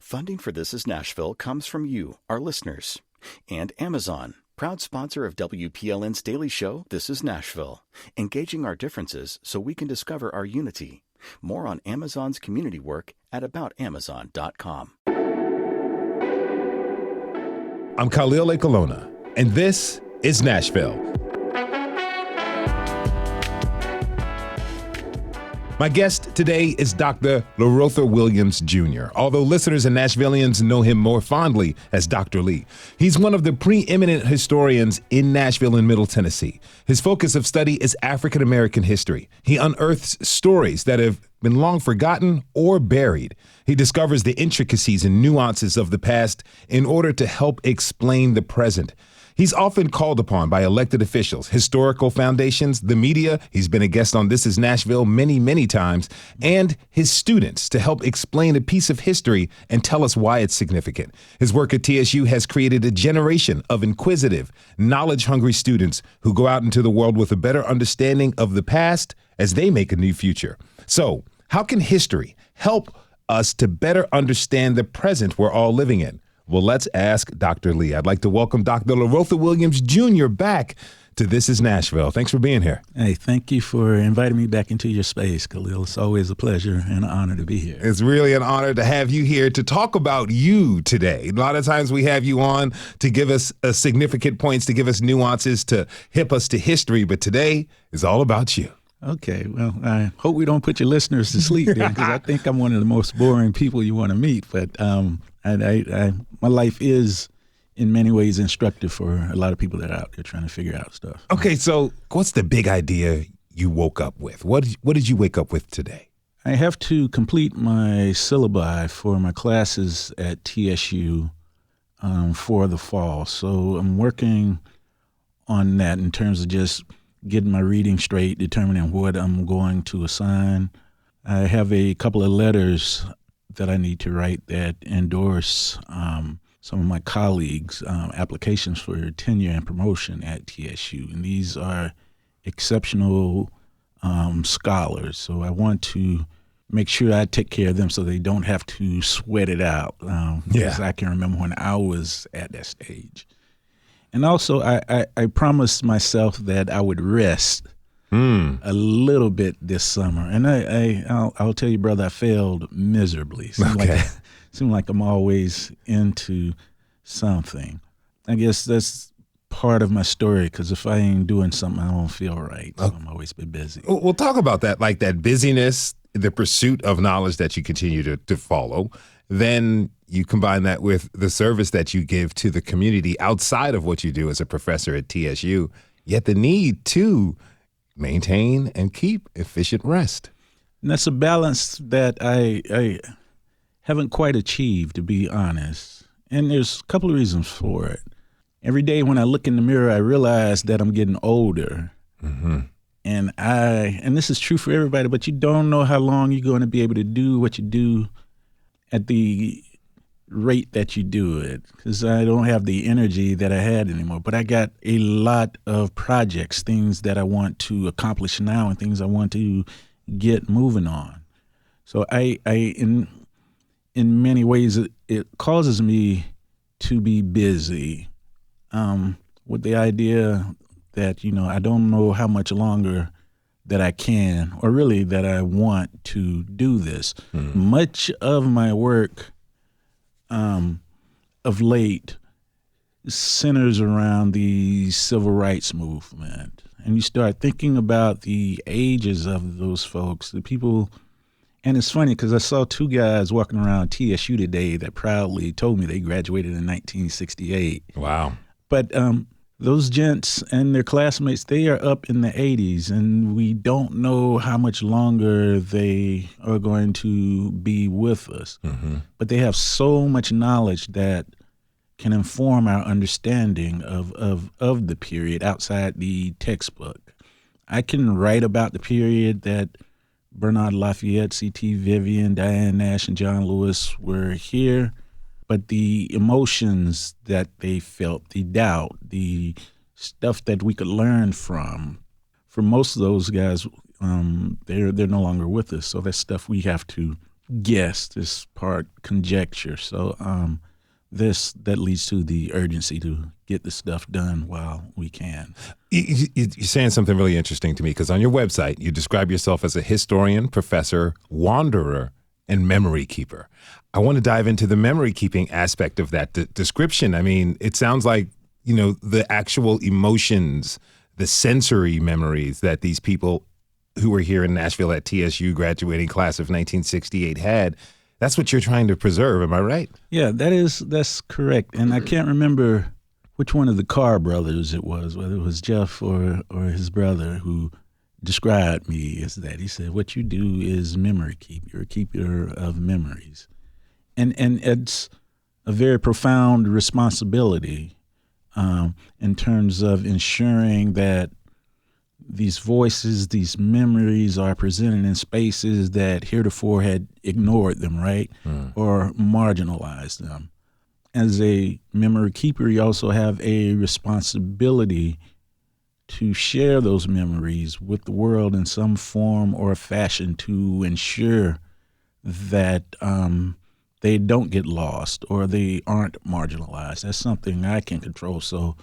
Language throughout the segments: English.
Funding for This Is Nashville comes from you, our listeners, and Amazon, proud sponsor of WPLN's daily show, This Is Nashville, engaging our differences so we can discover our unity. More on Amazon's community work at aboutamazon.com. I'm Khalil Ekulona, and this is Nashville. My guest today is Dr. Learotha Williams, Jr., although listeners and Nashvillians know him more fondly as Dr. Lee. He's one of the preeminent historians in Nashville and Middle Tennessee. His focus of study is African American history. He unearths stories that have been long forgotten or buried. He discovers the intricacies and nuances of the past in order to help explain the present. He's often called upon by elected officials, historical foundations, the media. He's been a guest on This Is Nashville many, many times, and his students to help explain a piece of history and tell us why it's significant. His work at TSU has created a generation of inquisitive, knowledge-hungry students who go out into the world with a better understanding of the past as they make a new future. So, how can history help us to better understand the present we're all living in? Well, let's ask Dr. Lee. I'd like to welcome Dr. Learotha Williams, Jr. back to This Is Nashville. Thanks for being here. Hey, thank you for inviting me back into your space, Khalil. It's always a pleasure and an honor to be here. It's really an honor to have you here to talk about you today. A lot of times we have you on to give us significant points, to give us nuances, to hip us to history, but today is all about you. Okay, well, I hope we don't put your listeners to sleep then, because I think I'm one of the most boring people you want to meet. But my life is, in many ways, instructive for a lot of people that are out there trying to figure out stuff. Okay, so what's the big idea you woke up with? What did you wake up with today? I have to complete my syllabi for my classes at TSU for the fall. So I'm working on that in terms of just getting my reading straight, determining what I'm going to assign. I have a couple of letters that I need to write that endorse some of my colleagues' applications for tenure and promotion at TSU. And these are exceptional scholars. So I want to make sure I take care of them so they don't have to sweat it out. Because I can remember when I was at that stage. And also, I promised myself that I would rest a little bit this summer. And I'll tell you, brother, I failed miserably. Seemed like I'm always into something. I guess that's part of my story, because if I ain't doing something, I don't feel right. So I'm always been busy. We'll talk about that, like that busyness, the pursuit of knowledge that you continue to follow. Then you combine that with the service that you give to the community outside of what you do as a professor at TSU, yet the need to maintain and keep efficient rest. And that's a balance that I haven't quite achieved, to be honest. And there's a couple of reasons for it. Every day when I look in the mirror, I realize that I'm getting older. Mm-hmm. And this is true for everybody, but you don't know how long you're going to be able to do what you do at the rate that you do it, because I don't have the energy that I had anymore. But I got a lot of projects, things that I want to accomplish now and things I want to get moving on. So I in many ways, it causes me to be busy with the idea that, I don't know how much longer that I can, or really that I want to do this. Much of my work of late centers around the civil rights movement. And you start thinking about the ages of those folks, the people. And it's funny because I saw two guys walking around TSU today that proudly told me they graduated in 1968. Wow. But those gents and their classmates, they are up in the 80s, and we don't know how much longer they are going to be with us. Mm-hmm. But they have so much knowledge that can inform our understanding of the period outside the textbook. I can write about the period that Bernard Lafayette, C.T. Vivian, Diane Nash, and John Lewis were here, but the emotions that they felt, the doubt, the stuff that we could learn from, for most of those guys, they're no longer with us. So that's stuff we have to guess, this part conjecture. So that leads to the urgency to get the stuff done while we can. You're saying something really interesting to me, because on your website, you describe yourself as a historian, professor, wanderer, and memory keeper. I want to dive into the memory keeping aspect of that description. I mean, it sounds like, the actual emotions, the sensory memories that these people who were here in Nashville at TSU graduating class of 1968 had. That's what you're trying to preserve. Am I right? Yeah, that's correct. And I can't remember which one of the Carr brothers it was, whether it was Jeff or his brother, who described me as that. He said, what you do is memory keep. You're a keeper of memories. And it's a very profound responsibility in terms of ensuring that these voices, these memories are presented in spaces that heretofore had ignored them, right? Or marginalized them. As a memory keeper, you also have a responsibility to share those memories with the world in some form or fashion to ensure that they don't get lost or they aren't marginalized. That's something I can control. So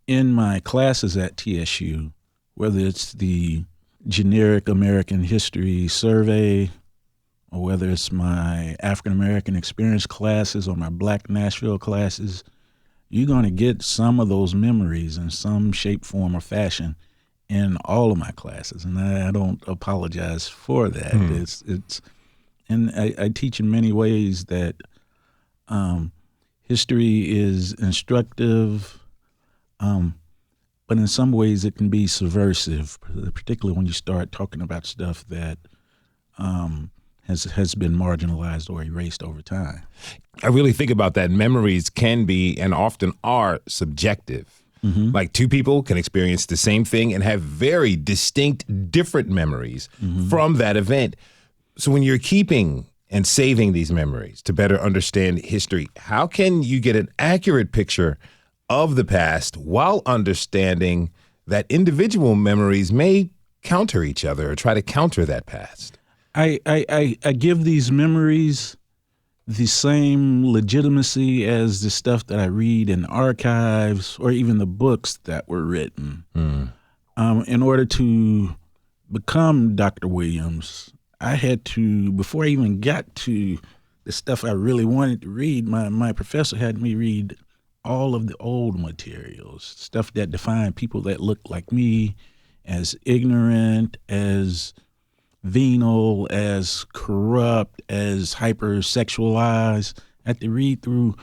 in my classes at TSU, whether it's the generic American history survey, or whether it's my African American experience classes or my Black Nashville classes, you're going to get some of those memories in some shape, form, or fashion in all of my classes. And I don't apologize for that. It's and I teach in many ways that history is instructive, but in some ways it can be subversive, particularly when you start talking about stuff that has been marginalized or erased over time. I really think about that. Memories can be and often are subjective. Like two people can experience the same thing and have very distinct, different memories from that event. So when you're keeping and saving these memories to better understand history, how can you get an accurate picture of the past while understanding that individual memories may counter each other or try to counter that past? I give these memories the same legitimacy as the stuff that I read in archives or even the books that were written. In order to become Dr. Williams, I had to, before I even got to the stuff I really wanted to read, my professor had me read all of the old materials, stuff that defined people that looked like me as ignorant, as venal, as corrupt, as hypersexualized. I had to read through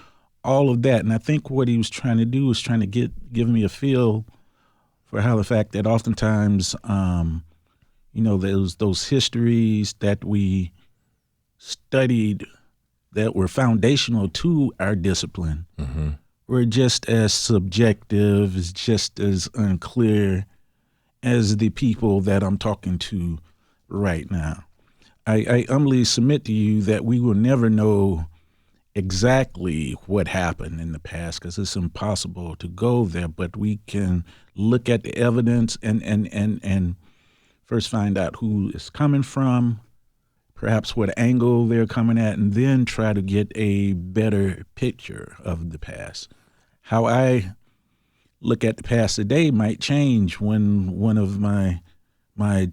all of that. And I think what he was trying to do was trying to give me a feel for how the fact that oftentimes, those histories that we studied that were foundational to our discipline were just as subjective, as just as unclear as the people that I'm talking to right now. I humbly submit to you that we will never know exactly what happened in the past because it's impossible to go there, but we can look at the evidence and first find out who it's coming from, perhaps what angle they're coming at, and then try to get a better picture of the past. How I look at the past today might change when one of my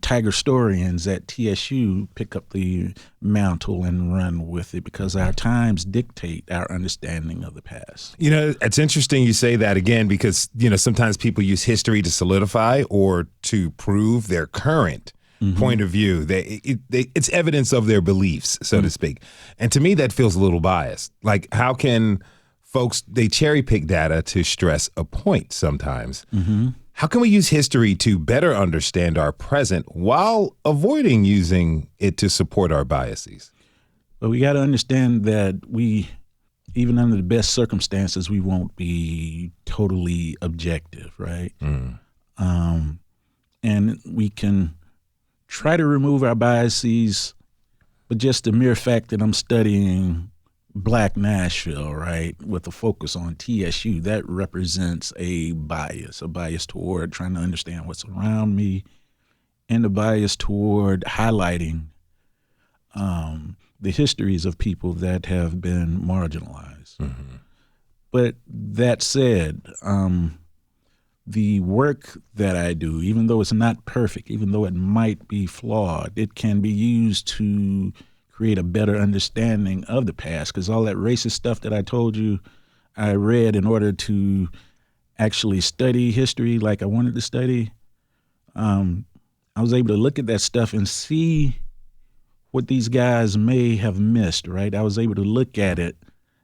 tiger historians at TSU pick up the mantle and run with it, because our times dictate our understanding of the past. It's interesting you say that again, because, sometimes people use history to solidify or to prove their current point of view. It's evidence of their beliefs, so to speak. And to me, that feels a little biased. Like, how can folks, they cherry pick data to stress a point sometimes. How can we use history to better understand our present while avoiding using it to support our biases? But we got to understand that even under the best circumstances, we won't be totally objective, right? And we can try to remove our biases, but just the mere fact that I'm studying Black Nashville, right, with a focus on TSU, that represents a bias toward trying to understand what's around me, and a bias toward highlighting the histories of people that have been marginalized. Mm-hmm. But that said, the work that I do, even though it's not perfect, even though it might be flawed, it can be used to create a better understanding of the past. Because all that racist stuff that I told you I read in order to actually study history like I wanted to study, I was able to look at that stuff and see what these guys may have missed, right? I was able to look at it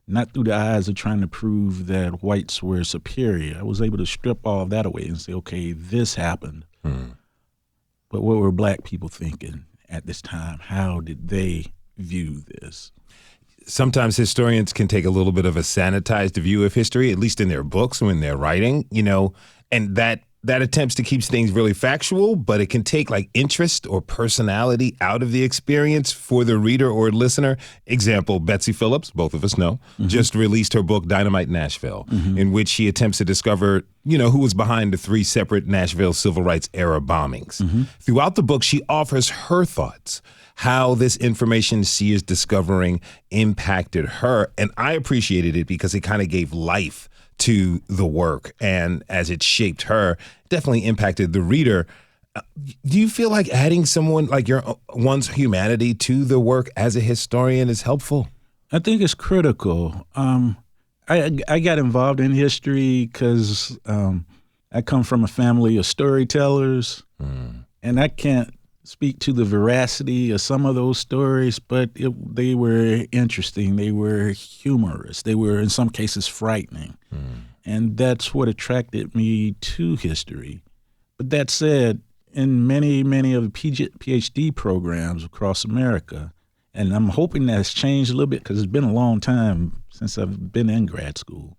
not through the eyes of trying to prove that whites were superior. I was able to strip all of that away and say, okay, this happened. But what were black people thinking at this time? How did they view this? Sometimes historians can take a little bit of a sanitized view of history, at least in their books when they're writing, and that attempts to keep things really factual, but it can take like interest or personality out of the experience for the reader or listener. Example, Betsy Phillips, both of us know, just released her book, Dynamite Nashville, in which she attempts to discover, who was behind the 3 separate Nashville civil rights era bombings. Throughout the book, she offers her thoughts, how this information she is discovering impacted her. And I appreciated it because it kind of gave life to the work, and as it shaped her, definitely impacted the reader. Do you feel like adding someone like one's humanity to the work as a historian is helpful? I think it's critical. I got involved in history because I come from a family of storytellers, and I can't speak to the veracity of some of those stories, but they were interesting. They were humorous. They were, in some cases, frightening. And that's what attracted me to history. But that said, in many, many of the PhD programs across America, and I'm hoping that's changed a little bit because it's been a long time since I've been in grad school,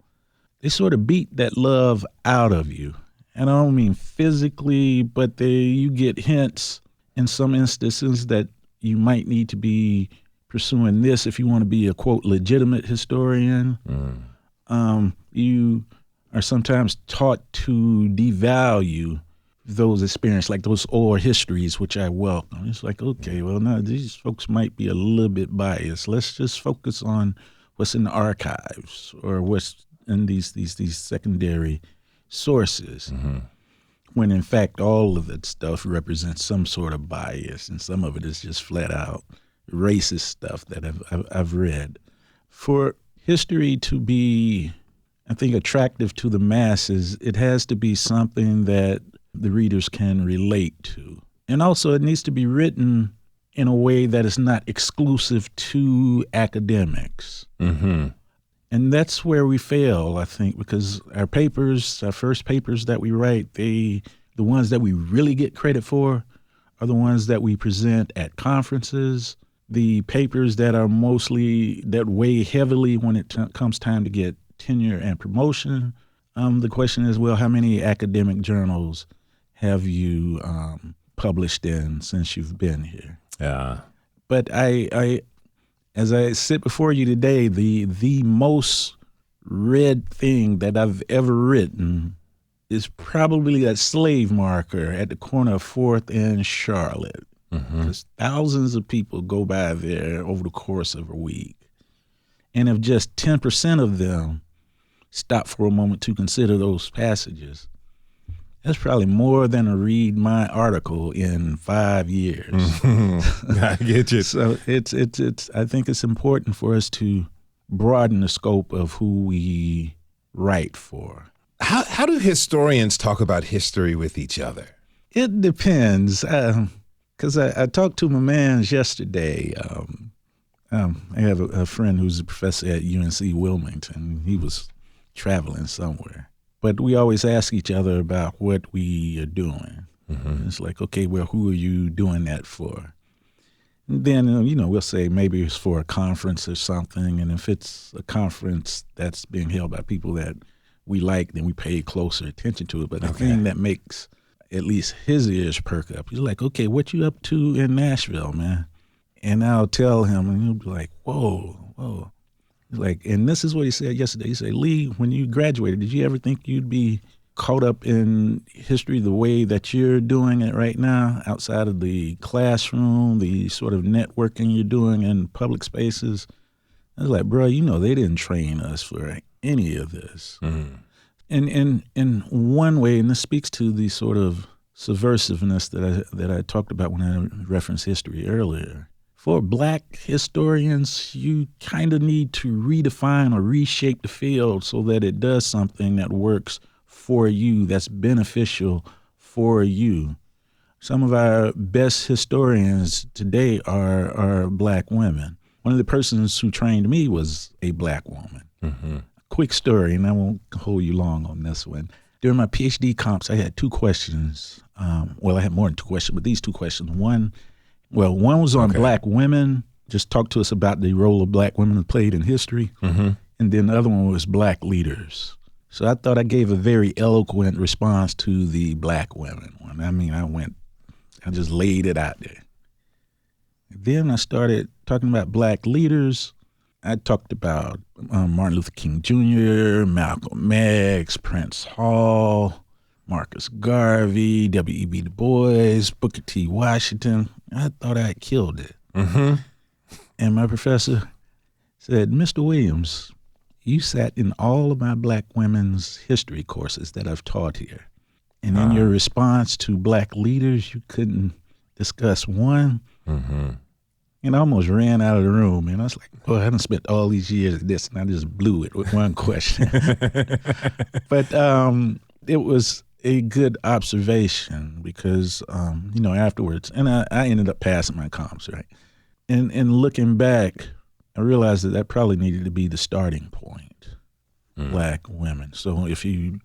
they sort of beat that love out of you. And I don't mean physically, but you get hints in some instances that you might need to be pursuing this if you want to be a, quote, legitimate historian. You are sometimes taught to devalue those experiences, like those oral histories, which I welcome. It's like, okay, well, now these folks might be a little bit biased. Let's just focus on what's in the archives or what's in these secondary sources. When in fact all of that stuff represents some sort of bias, and some of it is just flat out racist stuff that I've read. For history to be, I think, attractive to the masses, it has to be something that the readers can relate to. And also it needs to be written in a way that is not exclusive to academics. And that's where we fail, I think, because our first papers that we write, the ones that we really get credit for are the ones that we present at conferences. The papers that weigh heavily when it comes time to get tenure and promotion. The question is, well, how many academic journals have you published in since you've been here? Yeah. But as I sit before you today, the most read thing that I've ever written is probably that slave marker at the corner of 4th and Charlotte. Because thousands of people go by there over the course of a week. And if just 10% of them stop for a moment to consider those passages, that's probably more than to read my article in 5 years. I get you. So it's. I think it's important for us to broaden the scope of who we write for. How do historians talk about history with each other? It depends. Because I talked to my man yesterday. I have a friend who's a professor at UNC Wilmington. He was traveling somewhere. But we always ask each other about what we are doing. It's like, okay, well, who are you doing that for? And then, we'll say maybe it's for a conference or something. And if it's a conference that's being held by people that we like, then we pay closer attention to it. But the thing that makes at least his ears perk up, he's like, okay, what you up to in Nashville, man? And I'll tell him, and he'll be like, whoa. He's like, and this is what he said yesterday. He said, Lee, when you graduated, did you ever think you'd be caught up in history the way that you're doing it right now, outside of the classroom, the sort of networking you're doing in public spaces, I was like, bro, they didn't train us for any of this. Mm-hmm. In one way, and this speaks to the sort of subversiveness that I talked about when I referenced history earlier. For Black historians, you kind of need to redefine or reshape the field so that it does something that works for you, that's beneficial for you. Some of our best historians today are Black women. One of the persons who trained me was a Black woman. Mm-hmm. Quick story, and I won't hold you long on this one. During my PhD comps, I had two questions. I had more than two questions, but these two questions. One was on Black women. Just talk to us about the role of Black women played in history. Mm-hmm. And then the other one was Black leaders. So I thought I gave a very eloquent response to the Black women one. I mean, I just laid it out there. Then I started talking about Black leaders. I talked about Martin Luther King Jr., Malcolm X, Prince Hall, Marcus Garvey, W.E.B. Du Bois, Booker T. Washington. I thought I had killed it. Mm-hmm. And my professor said, Mr. Williams, you sat in all of my Black women's history courses that I've taught here. And in your response to Black leaders, you couldn't discuss one. Mm-hmm. And I almost ran out of the room. And I was like, I haven't spent all these years at this, and I just blew it with one question. But it was a good observation because, afterwards, and I ended up passing my comps, right? And looking back, I realized that probably needed to be the starting point, Black women. So if you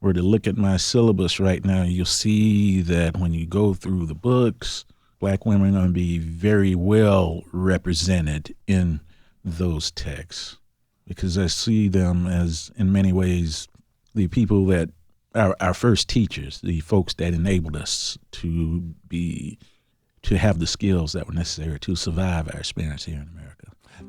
were to look at my syllabus right now, you'll see that when you go through the books, Black women are going to be very well represented in those texts because I see them as, in many ways, the people that are our first teachers, the folks that enabled us to have the skills that were necessary to survive our experience here in America.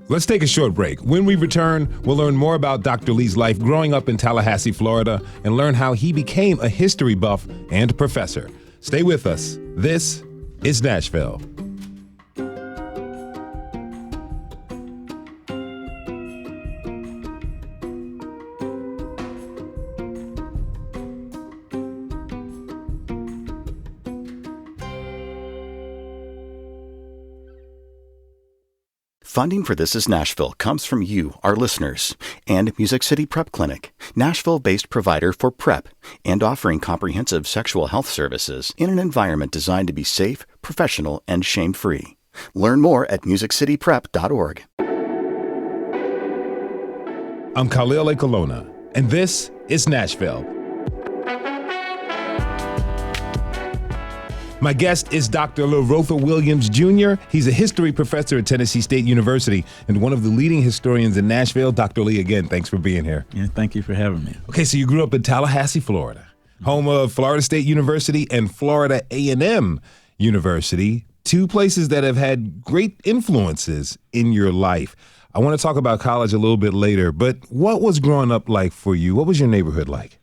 Let's take a short break. When we return, we'll learn more about Dr. Lee's life growing up in Tallahassee, Florida, and learn how he became a history buff and professor. Stay with us. This is Nashville. Funding for This is Nashville comes from you, our listeners, and Music City Prep Clinic, Nashville-based provider for PrEP and offering comprehensive sexual health services in an environment designed to be safe, professional, and shame-free. Learn more at musiccityprep.org. I'm Khalil Ekulona, and this is Nashville. My guest is Dr. Learotha Williams, Jr. He's a history professor at Tennessee State University and one of the leading historians in Nashville. Dr. Lee, again, thanks for being here. Yeah, thank you for having me. Okay, so you grew up in Tallahassee, Florida, home of Florida State University and Florida A&M University, two places that have had great influences in your life. I want to talk about college a little bit later, but what was growing up like for you? What was your neighborhood like?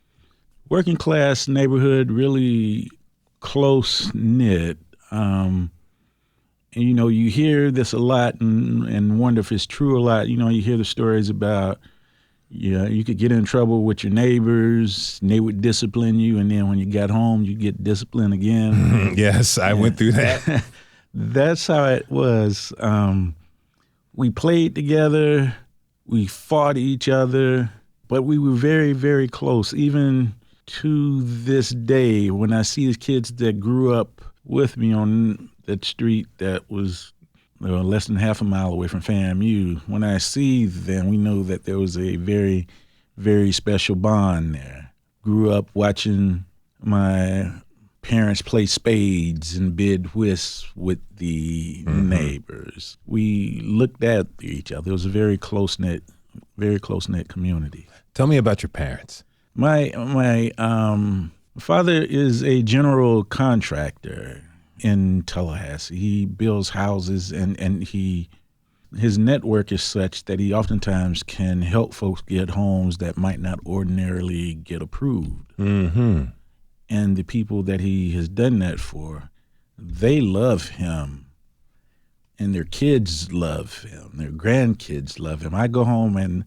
Working class neighborhood, really close-knit. And, you hear this a lot and wonder if it's true a lot. You hear the stories about, you could get in trouble with your neighbors, and they would discipline you, and then when you got home, you get disciplined again. Yes, I went through that. That's how it was. We played together, we fought each other, but we were very, very close, even to this day, when I see the kids that grew up with me on that street that was less than half a mile away from FAMU, when I see them, we know that there was a very, very special bond there. Grew up watching my parents play spades and bid whist with the neighbors. We looked at each other. It was a very close-knit community. Tell me about your parents. My father is a general contractor in Tallahassee. He builds houses and he his network is such that he oftentimes can help folks get homes that might not ordinarily get approved. Mm-hmm. And the people that he has done that for, they love him. And their kids love him. Their grandkids love him. I go home and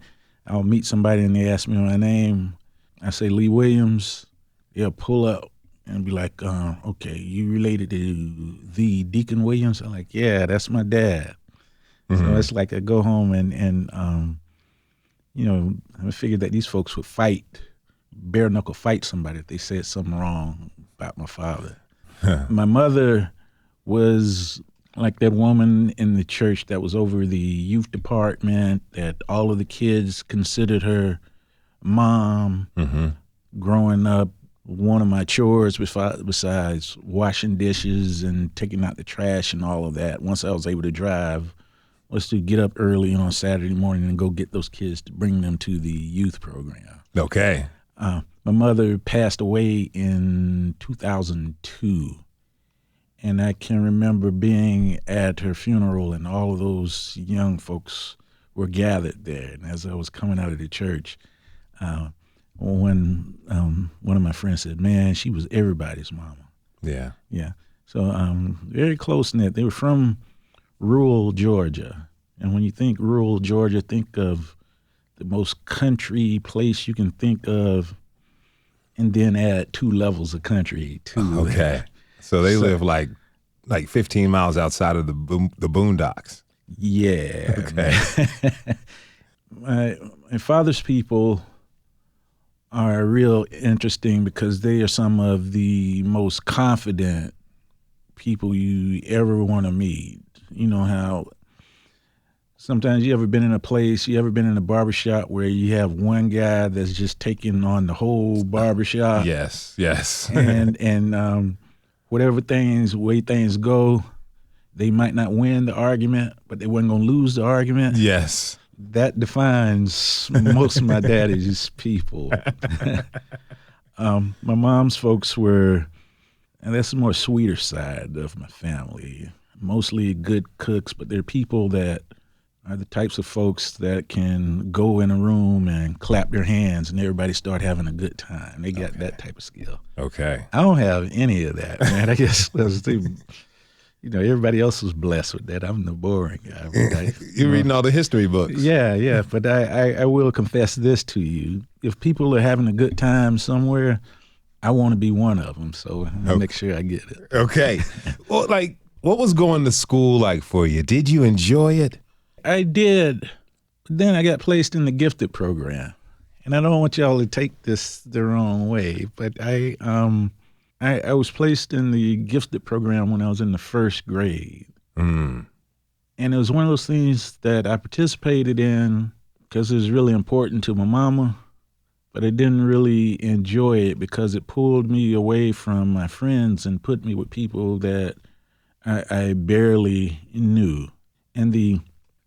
I'll meet somebody and they ask me my name. I say Lee Williams. They'll pull up and be like, okay, you related to the Deacon Williams? I'm like, yeah, that's my dad. Mm-hmm. So it's like I go home and I figured that these folks would fight, bare knuckle fight somebody if they said something wrong about my father. My mother was like that woman in the church that was over the youth department, that all of the kids considered her mom. Mm-hmm. Growing up, one of my chores besides washing dishes and taking out the trash and all of that, once I was able to drive, was to get up early on Saturday morning and go get those kids to bring them to the youth program. Okay. My mother passed away in 2002. And I can remember being at her funeral and all of those young folks were gathered there. And as I was coming out of the church, when one of my friends said, man, she was everybody's mama. Yeah. Yeah. So very close-knit. They were from rural Georgia. And when you think rural Georgia, think of the most country place you can think of, and then add 2 levels of country to okay. So they live like 15 miles outside of the boondocks. Yeah. Okay. My father's people are real interesting because they are some of the most confident people you ever want to meet. You know how sometimes you ever been in a barbershop where you have one guy that's just taking on the whole barbershop? Yes. and whatever way things go, they might not win the argument, but they wasn't going to lose the argument. Yes. That defines most of my daddy's people. My mom's folks were, and that's the more sweeter side of my family, mostly good cooks, but they're people that are the types of folks that can go in a room and clap their hands and everybody start having a good time. They got that type of skill. Okay. I don't have any of that, man. I guess everybody else was blessed with that. I'm the boring guy. You're reading all the history books. Yeah. But I will confess this to you. If people are having a good time somewhere, I want to be one of them. So I'll make sure I get it. Okay. Well, what was going to school like for you? Did you enjoy it? I did. But then I got placed in the gifted program. And I don't want y'all to take this the wrong way, but I was placed in the gifted program when I was in the 1st grade. Mm. And it was one of those things that I participated in because it was really important to my mama, but I didn't really enjoy it because it pulled me away from my friends and put me with people that I barely knew. And the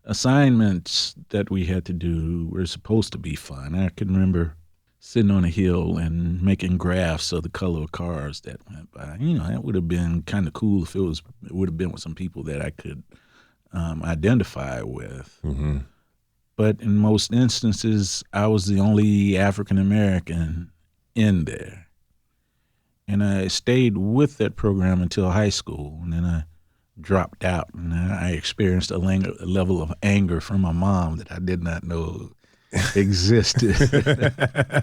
assignments that we had to do were supposed to be fun. I can remember sitting on a hill and making graphs of the color of cars that went by. That would have been kind of cool if it would have been with some people that I could identify with. Mm-hmm. But in most instances, I was the only African American in there. And I stayed with that program until high school, and then I dropped out, and I experienced a level of anger from my mom that I did not know existed.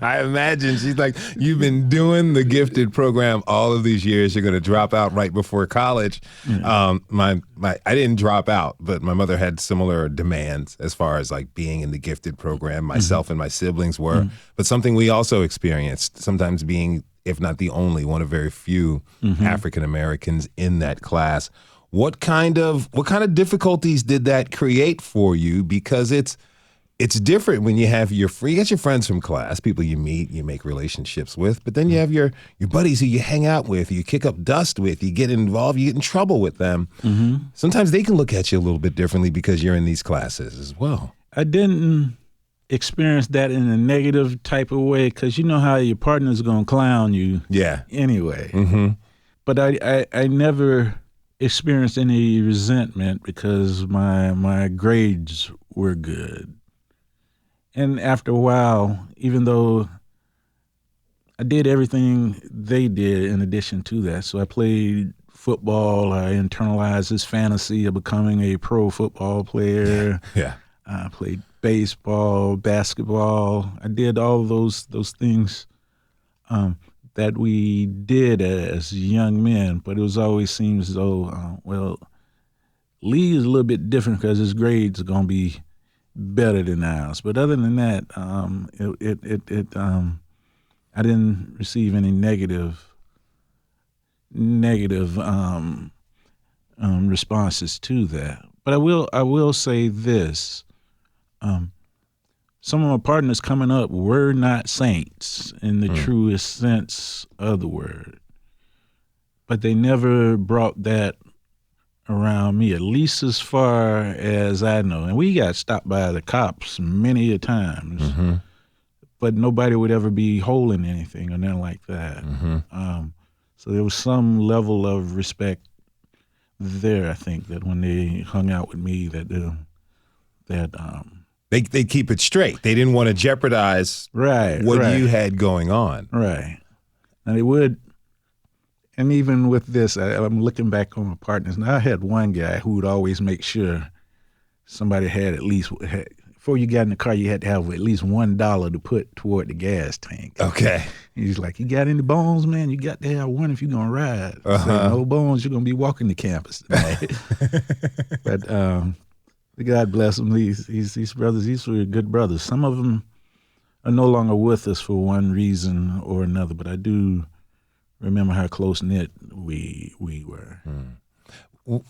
I imagine she's like, you've been doing the gifted program all of these years. You're going to drop out right before college. Yeah. I didn't drop out, but my mother had similar demands as far as being in the gifted program. Myself and my siblings were, but something we also experienced, sometimes being, if not the only, one of very few African Americans in that class. What kind of difficulties did that create for you? Because it's different when you have you get your friends from class, people you meet, you make relationships with, but then you have your buddies who you hang out with, you kick up dust with, you get involved, you get in trouble with them. Mm-hmm. Sometimes they can look at you a little bit differently because you're in these classes as well. I didn't experience that in a negative type of way because you know how your partner's going to clown you. Yeah. Anyway. Mm-hmm. But I never experienced any resentment because my grades were good. And after a while, even though I did everything they did in addition to that, so I played football. I internalized this fantasy of becoming a pro football player. Yeah. I played baseball, basketball. I did all those things that we did as young men, but it was always seems as though, well, Lee is a little bit different because his grades are gonna be better than ours. But other than that, I didn't receive any negative responses to that. But I will say this: some of my partners coming up were not saints in the truest sense of the word, but they never brought that around me, at least as far as I know. And we got stopped by the cops many a times, but nobody would ever be holding anything or nothing like that. So there was some level of respect there. I think that when they hung out with me, They keep it straight. They didn't want to jeopardize what you had going on. Right. And they would. And even with this, I'm looking back on my partners. Now, I had one guy who would always make sure somebody had before you got in the car, you had to have at least $1 to put toward the gas tank. Okay. He's like, you got any bones, man? You got to have one if you're going to ride. I said, no bones, you're going to be walking the campus tonight. But God bless them. These brothers, these were good brothers. Some of them are no longer with us for one reason or another, but I do remember how close-knit we were.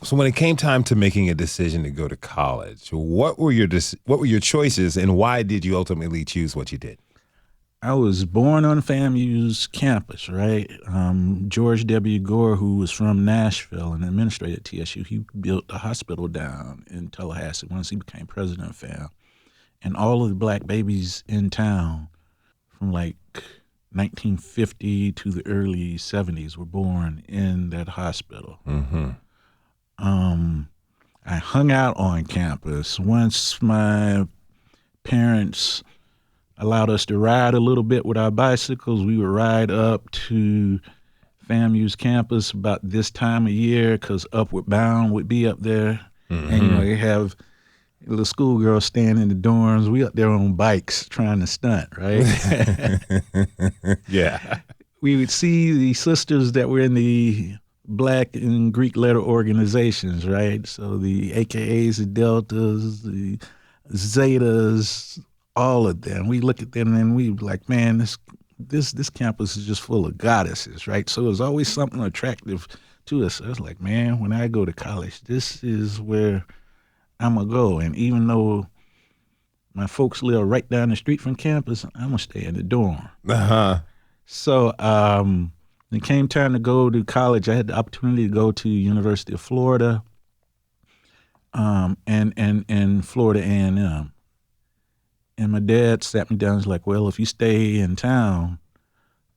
So when it came time to making a decision to go to college, what were your choices, and why did you ultimately choose what you did? I was born on FAMU's campus, right? George W. Gore, who was from Nashville and administrated at TSU, he built a hospital down in Tallahassee once he became president of FAM. And all of the black babies in town from like 1950 to the early 70s were born in that hospital. I hung out on campus. Once my parents allowed us to ride a little bit with our bicycles, we would ride up to FAMU's campus about this time of year because Upward Bound would be up there. And they have little schoolgirls staying in the dorms. We up there on bikes trying to stunt, right? Yeah. We would see the sisters that were in the Black and Greek letter organizations, right? So the AKAs, the Deltas, the Zetas, all of them. We look at them and we be like, man, this campus is just full of goddesses, right? So there's always something attractive to us. So it's like, man, when I go to college, this is where I'm going to go. And even though my folks live right down the street from campus, I'm going to stay in the dorm. So it came time to go to college. I had the opportunity to go to University of Florida and Florida A&M. And my dad sat me down and was like, well, if you stay in town,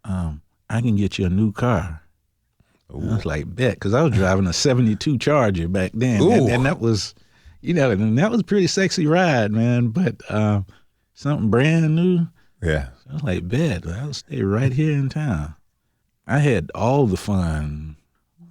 I can get you a new car. And I was like, bet, because I was driving a 72 Charger back then. And that was, and that was a pretty sexy ride, man. But something brand new. Yeah. So I was like, bet, I'll stay right here in town. I had all the fun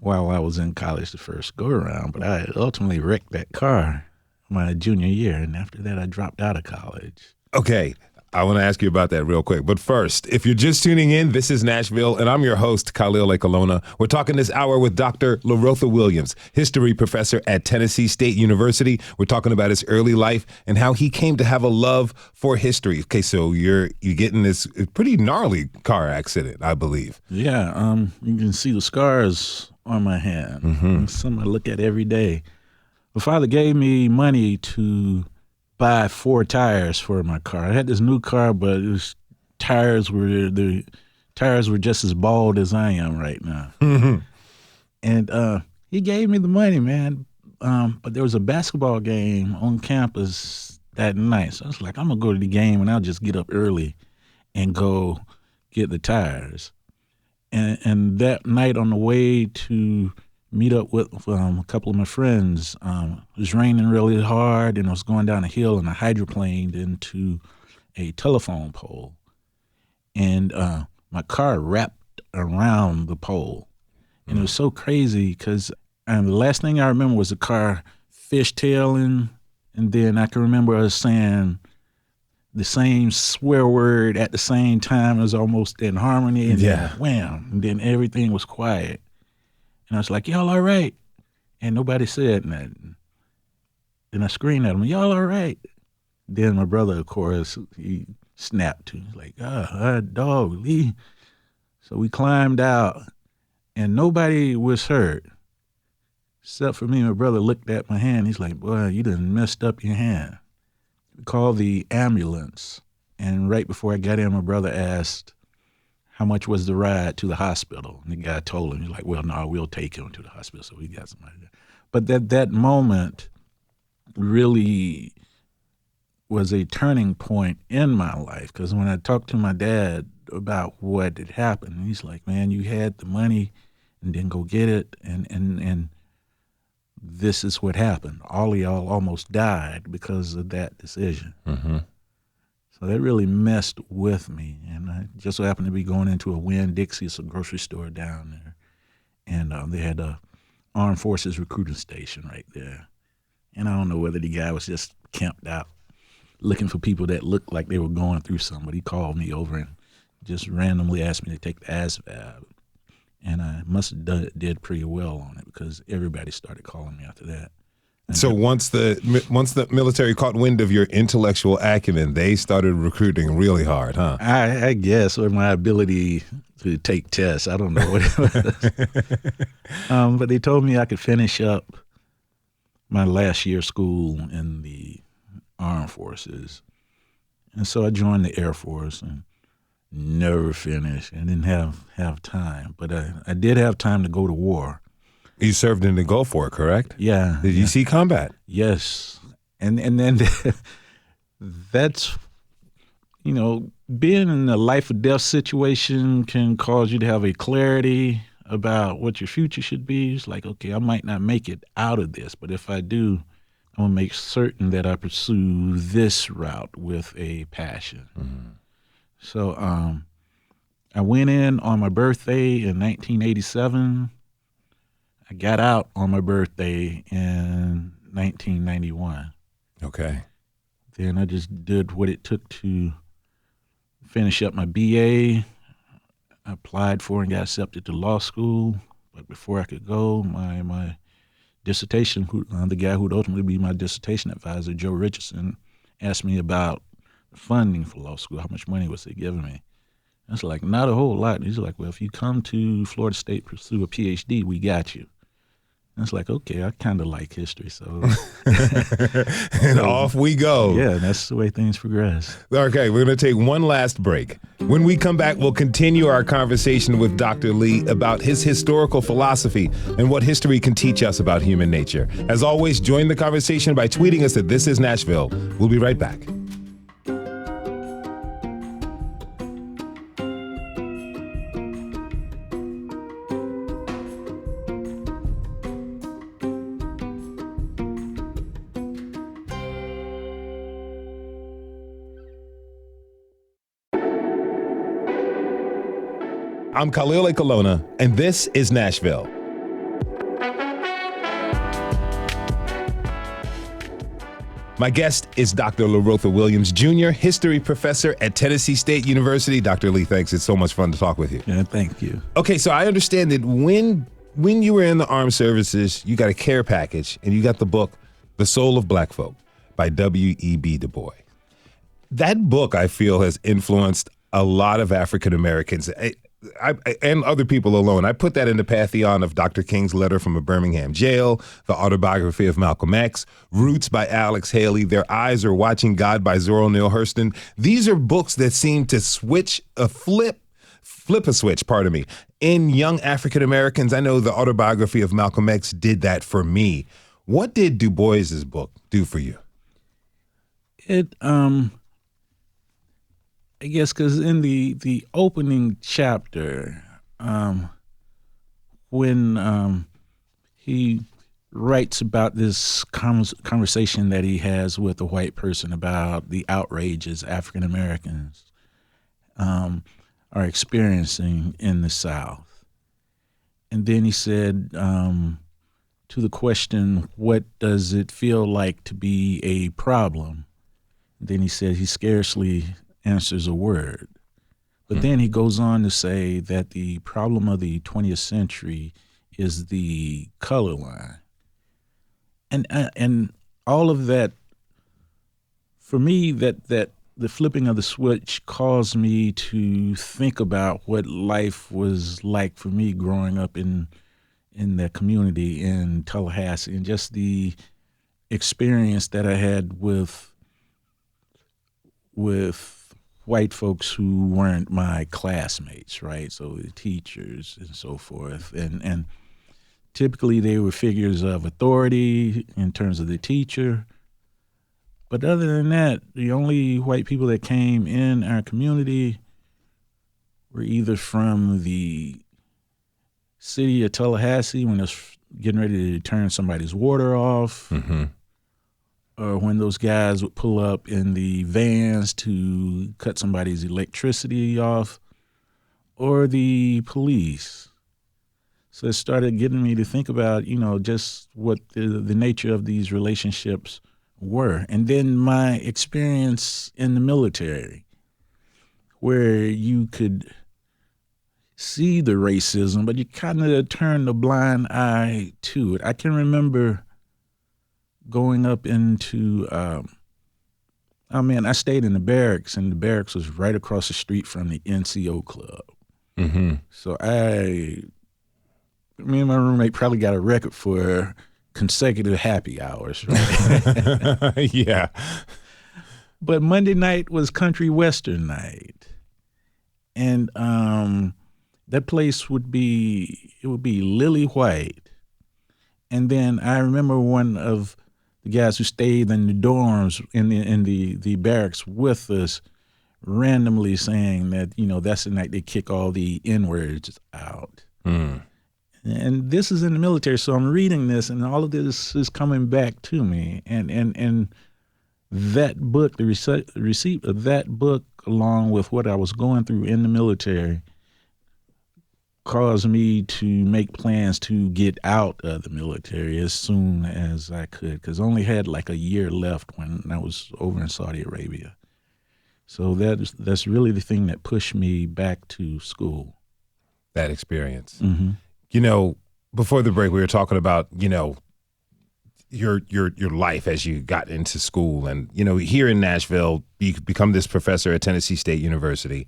while I was in college the first go around, but I ultimately wrecked that car my junior year. And after that, I dropped out of college. Okay. I want to ask you about that real quick. But first, if you're just tuning in, this is Nashville, and I'm your host, Khalil Ekulona. We're talking this hour with Dr. Learotha Williams, history professor at Tennessee State University. We're talking about his early life and how he came to have a love for history. Okay, so you get in this pretty gnarly car accident, I believe. Yeah, you can see the scars on my hand. Something I look at every day. My father gave me money to buy 4 tires for my car. I had this new car, but the tires were just as bald as I am right now. And he gave me the money, man. But there was a basketball game on campus that night. So I was like, I'm gonna go to the game and I'll just get up early and go get the tires. And that night on the way to meet up with a couple of my friends. It was raining really hard, and I was going down a hill, and I hydroplaned into a telephone pole, and my car wrapped around the pole, and it was so crazy because the last thing I remember was the car fishtailing, and then I can remember us saying the same swear word at the same time. It was almost in harmony, and then wham, and then everything was quiet. And I was like, y'all all right? And nobody said nothing. Then I screamed at them, y'all all right? Then my brother, of course, he snapped too. He's like, dog, Lee. So we climbed out, and nobody was hurt. Except for me. My brother looked at my hand. He's like, boy, you done messed up your hand. We called the ambulance, and right before I got in, my brother asked, how much was the ride to the hospital? And the guy told him, he's like, well, no, we'll take him to the hospital. So we got somebody there. But that moment really was a turning point in my life, because when I talked to my dad about what had happened, he's like, man, you had the money and didn't go get it, and this is what happened. All of y'all almost died because of that decision. Mm-hmm. So that really messed with me. And I just so happened to be going into a Winn-Dixie, it's a grocery store down there. And they had a Armed Forces recruiting station right there. And I don't know whether the guy was just camped out looking for people that looked like they were going through something. But he called me over and just randomly asked me to take the ASVAB. And I must have did pretty well on it, because everybody started calling me after that. And so once the military caught wind of your intellectual acumen, they started recruiting really hard, huh? I guess, or my ability to take tests. I don't know what it was. But they told me I could finish up my last year of school in the Armed Forces. And so I joined the Air Force and never finished. I didn't have time. But I did have time to go to war. You served in the Gulf War, correct? Yeah. Did you see combat? Yes. And then that's, being in a life or death situation can cause you to have a clarity about what your future should be. It's like, okay, I might not make it out of this, but if I do, I'm going to make certain that I pursue this route with a passion. Mm-hmm. So I went in on my birthday in 1987. I got out on my birthday in 1991. Okay. Then I just did what it took to finish up my BA. I applied for and got accepted to law school. But before I could go, my dissertation, the guy who would ultimately be my dissertation advisor, Joe Richardson, asked me about funding for law school, how much money was they giving me. I was like, not a whole lot. He's like, well, if you come to Florida State, pursue a PhD, we got you. And it's like, okay, I kind of like history, so. And off we go. Yeah, that's the way things progress. Okay, we're going to take one last break. When we come back, we'll continue our conversation with Dr. Lee about his historical philosophy and what history can teach us about human nature. As always, join the conversation by tweeting us at This Is Nashville. We'll be right back. I'm Khalil Ekulona, and this is Nashville. My guest is Dr. Learotha Williams, Jr., history professor at Tennessee State University. Dr. Lee, thanks. It's so much fun to talk with you. Yeah, thank you. Okay, so I understand that when you were in the armed services, you got a care package, and you got the book, The Soul of Black Folk by W.E.B. Du Bois. That book, I feel, has influenced a lot of African Americans. And other people alone. I put that in the pantheon of Dr. King's Letter from a Birmingham Jail, the autobiography of Malcolm X, Roots by Alex Haley, Their Eyes Are Watching God by Zora Neale Hurston. These are books that seem to flip a switch, in young African Americans. I know the autobiography of Malcolm X did that for me. What did Du Bois's book do for you? I guess because in the opening chapter, when he writes about this conversation that he has with a white person about the outrages African Americans are experiencing in the South. And then he said, to the question, what does it feel like to be a problem? Then he said he scarcely answers a word. But then he goes on to say that the problem of the 20th century is the color line. And all of that, for me, that the flipping of the switch caused me to think about what life was like for me growing up in the community in Tallahassee, and just the experience that I had with white folks who weren't my classmates, right? So the teachers and so forth. And typically they were figures of authority in terms of the teacher. But other than that, the only white people that came in our community were either from the city of Tallahassee when it was getting ready to turn somebody's water off, or when those guys would pull up in the vans to cut somebody's electricity off, or the police. So it started getting me to think about, just what the nature of these relationships were. And then my experience in the military, where you could see the racism, but you kind of turned a blind eye to it. I can remember going up into, I stayed in the barracks, and the barracks was right across the street from the NCO club. So me and my roommate probably got a record for consecutive happy hours, right? Yeah. But Monday night was country western night. And that place would be lily white. And then I remember one of the guys who stayed in the dorms in the barracks with us randomly saying that, that's the night they kick all the N-words out. And this is in the military, so I'm reading this, and all of this is coming back to me. And that book, the receipt of that book, along with what I was going through in the military, caused me to make plans to get out of the military as soon as I could, because I only had like a year left when I was over in Saudi Arabia. So that's really the thing that pushed me back to school. That experience. Before the break, we were talking about, your life as you got into school. And, here in Nashville, you become this professor at Tennessee State University.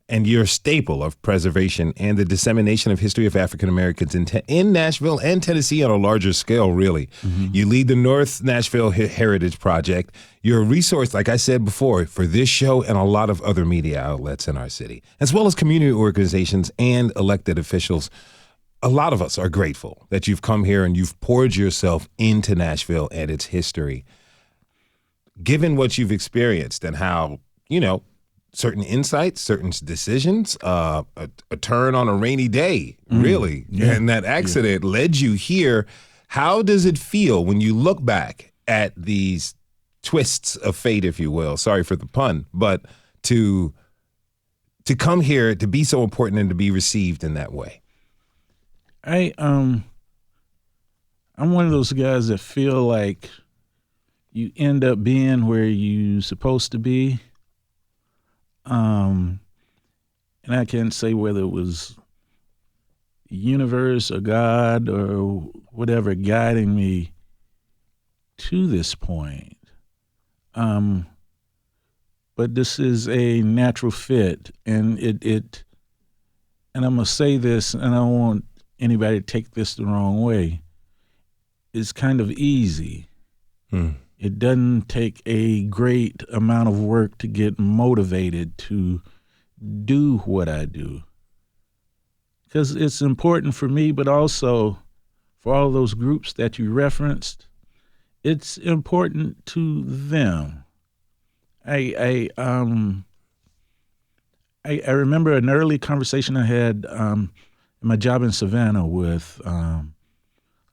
And you're a staple of preservation and the dissemination of history of African Americans in Nashville and Tennessee on a larger scale, really. You lead the North Nashville Heritage Project. You're a resource, like I said before, for this show and a lot of other media outlets in our city, as well as community organizations and elected officials. A lot of us are grateful that you've come here and you've poured yourself into Nashville and its history. Given what you've experienced and how, certain insights, certain decisions, a turn on a rainy day, really, and that accident led you here, how does it feel when you look back at these twists of fate, if you will? Sorry for the pun, but to come here, to be so important and to be received in that way? I'm one of those guys that feel like you end up being where you're supposed to be. And I can't say whether it was the universe or God or whatever guiding me to this point. But this is a natural fit, and it and I'm gonna say this, and I don't want anybody to take this the wrong way. It's kind of easy. It doesn't take a great amount of work to get motivated to do what I do. Because it's important for me, but also for all those groups that you referenced, it's important to them. I remember an early conversation I had in my job in Savannah with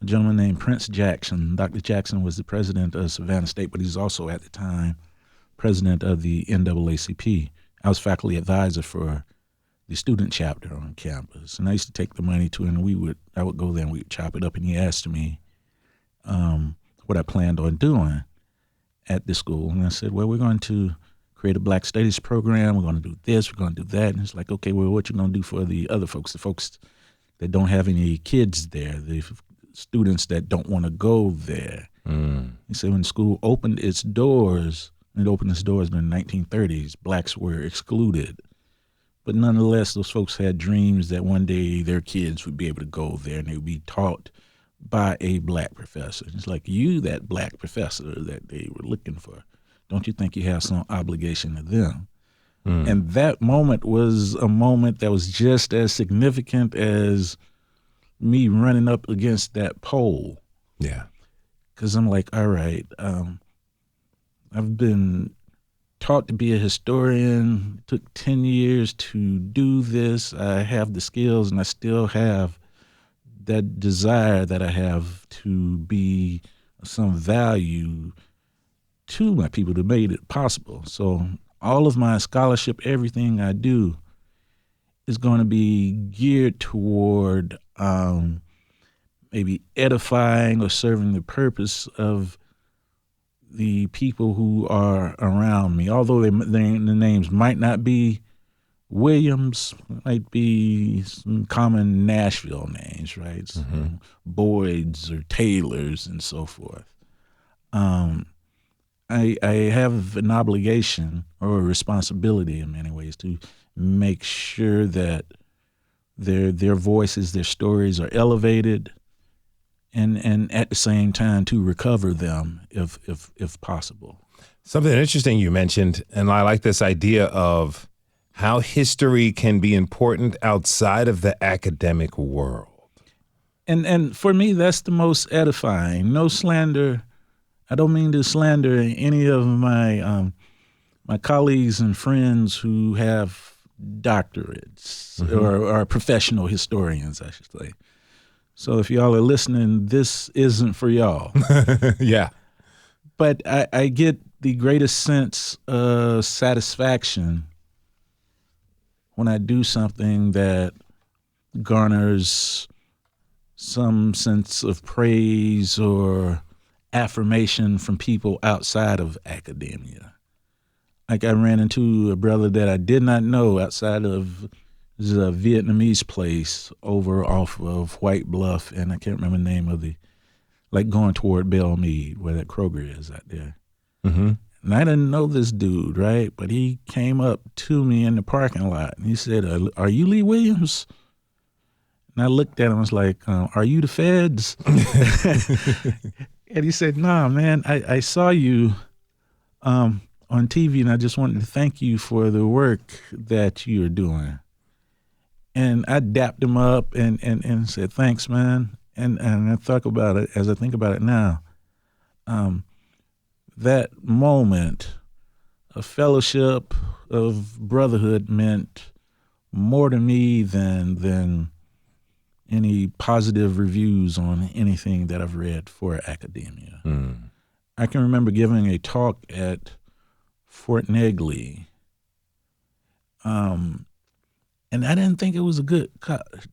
a gentleman named Prince Jackson. Dr. Jackson was the president of Savannah State, but he's also at the time president of the NAACP. I was faculty advisor for the student chapter on campus, and I used to take the money to him, and I would go there and we would chop it up, and he asked me what I planned on doing at the school. And I said, well, we're going to create a Black Studies program. We're going to do this. We're going to do that. And it's like, okay, well, what you going to do for the other folks, the folks that don't have any kids there, the students that don't want to go there? He said when the school opened its doors, and it opened its doors in the 1930s, blacks were excluded. But nonetheless, those folks had dreams that one day their kids would be able to go there and they would be taught by a black professor. It's like, you, that black professor that they were looking for, don't you think you have some obligation to them? And that moment was a moment that was just as significant as me running up against that pole. Yeah. Because I'm like, all right, I've been taught to be a historian. It took 10 years to do this. I have the skills, and I still have that desire that I have to be some value to my people that made it possible. So all of my scholarship, everything I do is going to be geared toward maybe edifying or serving the purpose of the people who are around me. Although the names might not be Williams, might be some common Nashville names, right? Some Boyds or Taylors and so forth. I have an obligation or a responsibility in many ways to make sure that their voices, their stories are elevated, and at the same time to recover them if possible. Something interesting you mentioned, and I like this idea of how history can be important outside of the academic world. And for me, that's the most edifying. No slander. I don't mean to slander any of my my colleagues and friends who have doctorates or are professional historians, I should say. So if y'all are listening, this isn't for y'all. Yeah. But I get the greatest sense of satisfaction when I do something that garners some sense of praise or affirmation from people outside of academia. Like I ran into a brother that I did not know outside of a Vietnamese place over off of White Bluff, and I can't remember the name of like going toward Belmead, where that Kroger is out there. And I didn't know this dude, right? But he came up to me in the parking lot, and he said, are you Lee Williams? And I looked at him and was like, are you the feds? And he said, nah, man, I saw you on TV, and I just wanted to thank you for the work that you're doing. And I dapped him up and said, thanks, man. And I thought about it, as I think about it now, that moment of fellowship, of brotherhood meant more to me than any positive reviews on anything that I've read for academia. I can remember giving a talk at Fort Negley, and I didn't think it was a good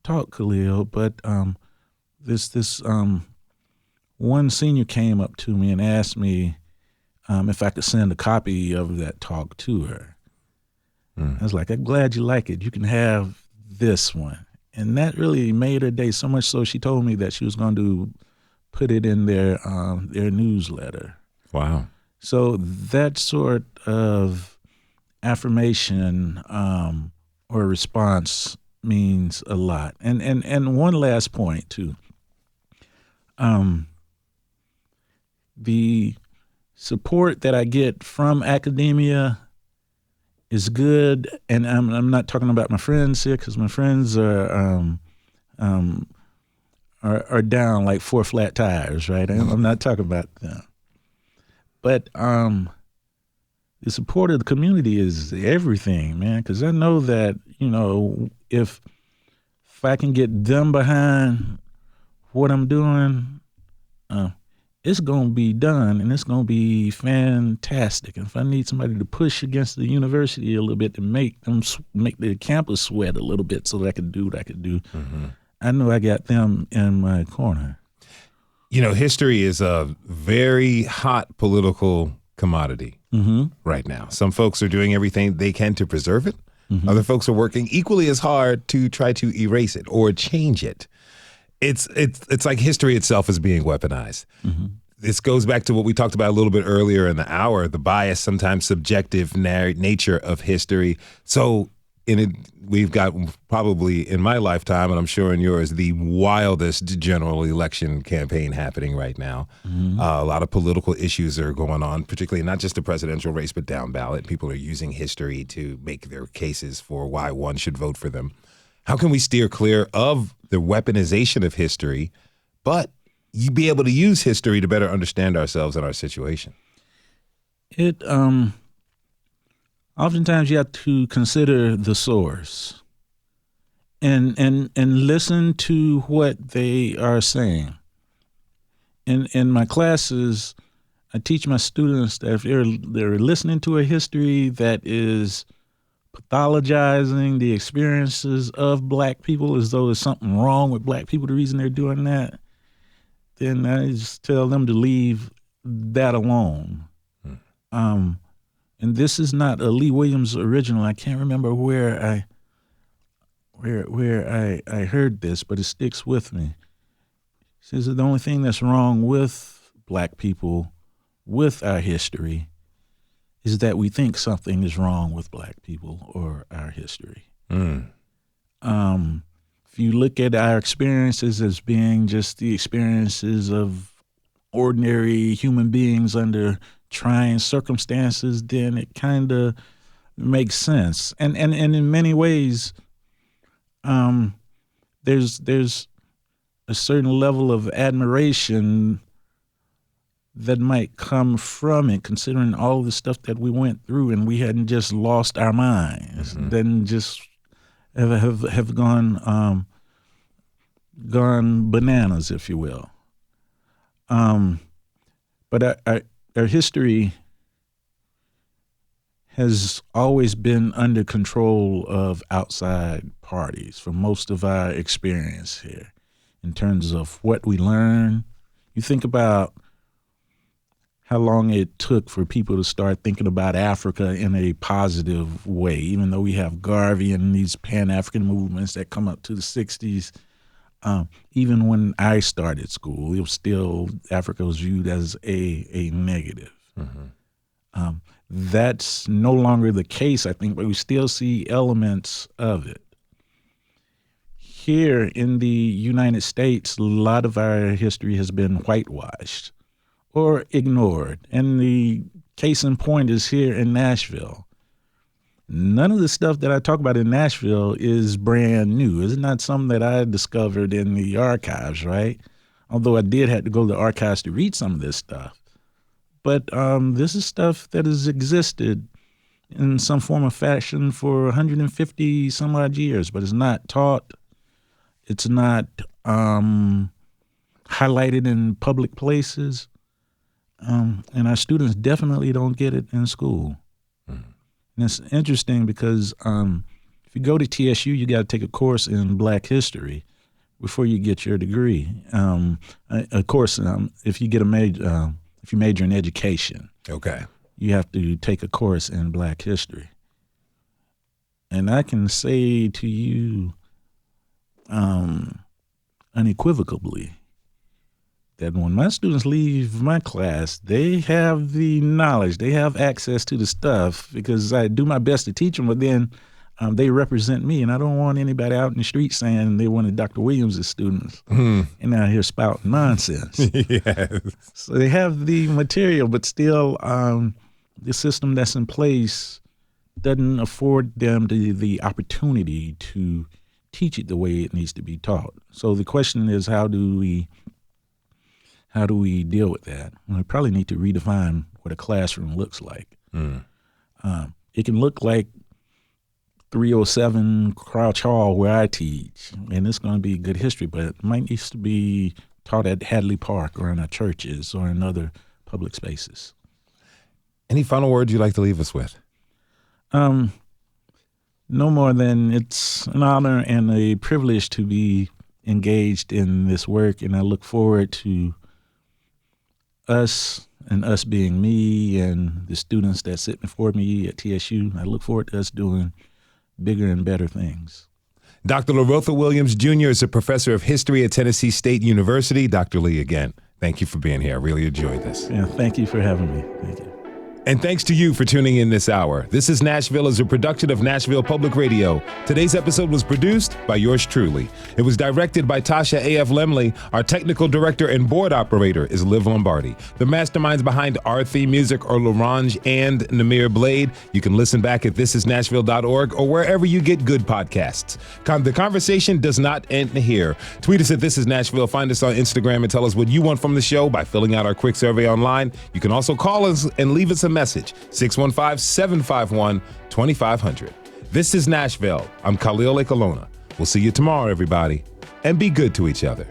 talk, Khalil, but this one senior came up to me and asked me if I could send a copy of that talk to her. I was like, I'm glad you like it. You can have this one. And that really made her day, so much so she told me that she was going to put it in their newsletter. Wow. So that sort of affirmation or response means a lot. And one last point, too. The support that I get from academia is good, and I'm not talking about my friends here, because my friends are down like 4 flat tires, right? I'm not talking about them. But the support of the community is everything, man, because I know that, if I can get them behind what I'm doing, it's going to be done, and it's going to be fantastic. And if I need somebody to push against the university a little bit to make the campus sweat a little bit so that I can do what I can do, I know I got them in my corner. You know, history is a very hot political commodity right now. Some folks are doing everything they can to preserve it. Other folks are working equally as hard to try to erase it or change it. It's like history itself is being weaponized. This goes back to what we talked about a little bit earlier in the hour, the bias, sometimes subjective nature of history. So we've got probably in my lifetime, and I'm sure in yours, the wildest general election campaign happening right now. A lot of political issues are going on, particularly not just the presidential race, but down ballot. People are using history to make their cases for why one should vote for them. How can we steer clear of the weaponization of history, but you be able to use history to better understand ourselves and our situation? Oftentimes you have to consider the source and listen to what they are saying. In my classes, I teach my students that if they're listening to a history that is pathologizing the experiences of black people as though there's something wrong with black people, the reason they're doing that, then I just tell them to leave that alone. And this is not a Lee Williams original. I can't remember where I heard this, but it sticks with me. He says that the only thing that's wrong with black people, with our history, is that we think something is wrong with black people or our history. If you look at our experiences as being just the experiences of ordinary human beings under trying circumstances, then it kind of makes sense. And in many ways, there's a certain level of admiration that might come from it, considering all the stuff that we went through, and we hadn't just lost our minds, then just have gone bananas, if you will. But our history has always been under control of outside parties for most of our experience here in terms of what we learn. You think about how long it took for people to start thinking about Africa in a positive way, even though we have Garvey and these Pan-African movements that come up to the 60s. Even when I started school, it was still, Africa was viewed as a negative. That's no longer the case, I think, but we still see elements of it. Here in the United States, a lot of our history has been whitewashed or ignored. And the case in point is here in Nashville. None of the stuff that I talk about in Nashville is brand new. It's not something that I discovered in the archives, right? Although I did have to go to the archives to read some of this stuff. But this is stuff that has existed in some form or fashion for 150 some odd years, but it's not taught. It's not highlighted in public places. And our students definitely don't get it in school. And it's interesting because if you go to TSU, you got to take a course in Black history before you get your degree. Of course, if you get if you major in education, Okay, you have to take a course in Black history. And I can say to you unequivocally that when my students leave my class, they have the knowledge, they have access to the stuff, because I do my best to teach them, but then they represent me, and I don't want anybody out in the street saying they wanted Dr. Williams' students and out here spouting nonsense. Yes. So they have the material, but still the system that's in place doesn't afford them the opportunity to teach it the way it needs to be taught. So the question is, how do we deal with that? We probably need to redefine what a classroom looks like. It can look like 307 Crouch Hall where I teach, and it's going to be good history, but it might need to be taught at Hadley Park or in our churches or in other public spaces. Any final words you'd like to leave us with? No more than it's an honor and a privilege to be engaged in this work, and I look forward to us being me and the students that sit before me at TSU. I look forward to us doing bigger and better things. Dr. Learotha Williams Jr. is a professor of history at Tennessee State University. Dr. Lee, again, thank you for being here. I really enjoyed this. Yeah, thank you for having me. Thank you. And thanks to you for tuning in this hour. This is Nashville is a production of Nashville Public Radio. Today's episode was produced by yours truly. It was directed by Tasha A.F. Lemley. Our technical director and board operator is Liv Lombardi. The masterminds behind our theme music are Larange and Namir Blade. You can listen back at thisisnashville.org or wherever you get good podcasts. The conversation does not end here. Tweet us at This Is Nashville. Find us on Instagram and tell us what you want from the show by filling out our quick survey online. You can also call us and leave us a message, 615-751-2500. This is Nashville. I'm Khalil Ekulona. We'll see you tomorrow, everybody, and be good to each other.